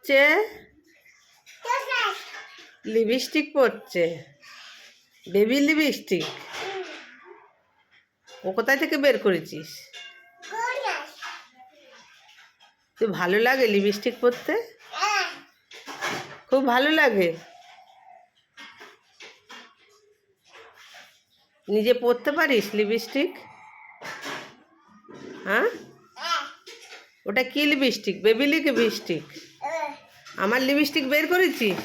পড়ছে? লিপস্টিক পড়ছে, baby lipstick. ও কোথায় থেকে বের করেছিস? তুই ভালো লাগে লিপস্টিক পরতে? খুব ভালো লাগে। নিজে পরতে পারিস লিপস্টিক? হ্যাঁ, ওটা কি লিপস্টিক? Baby lipstick? আমার লিপস্টিক বের করেছিস?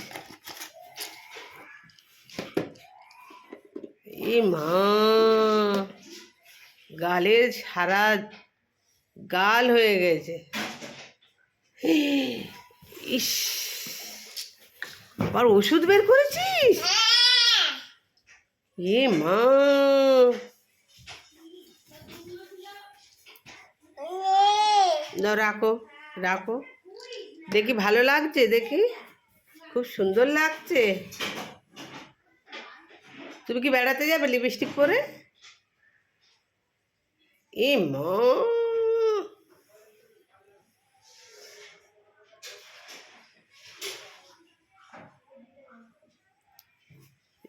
ই মা, গালের সারা গাল হয়ে গেছে। ইস, আবার ওষুধ বের করেছিস? এ মা, রাখো রাখো, দেখি ভালো লাগছে, দেখি খুব সুন্দর লাগছে। তুমি কি বেড়াতে যাবে লিপস্টিক পরে? এ মা,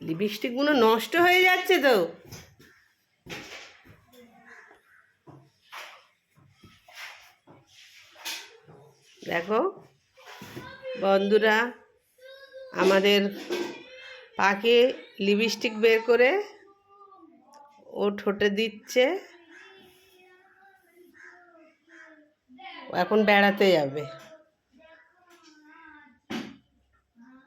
লিপস্টিকগুলো নষ্ট হয়ে যাচ্ছে তো। দেখো বন্ধুরা, আমাদের পাকে লিপস্টিক বের করে ও ঠোঁটে দিচ্ছে। এখন বেড়াতে যাবে।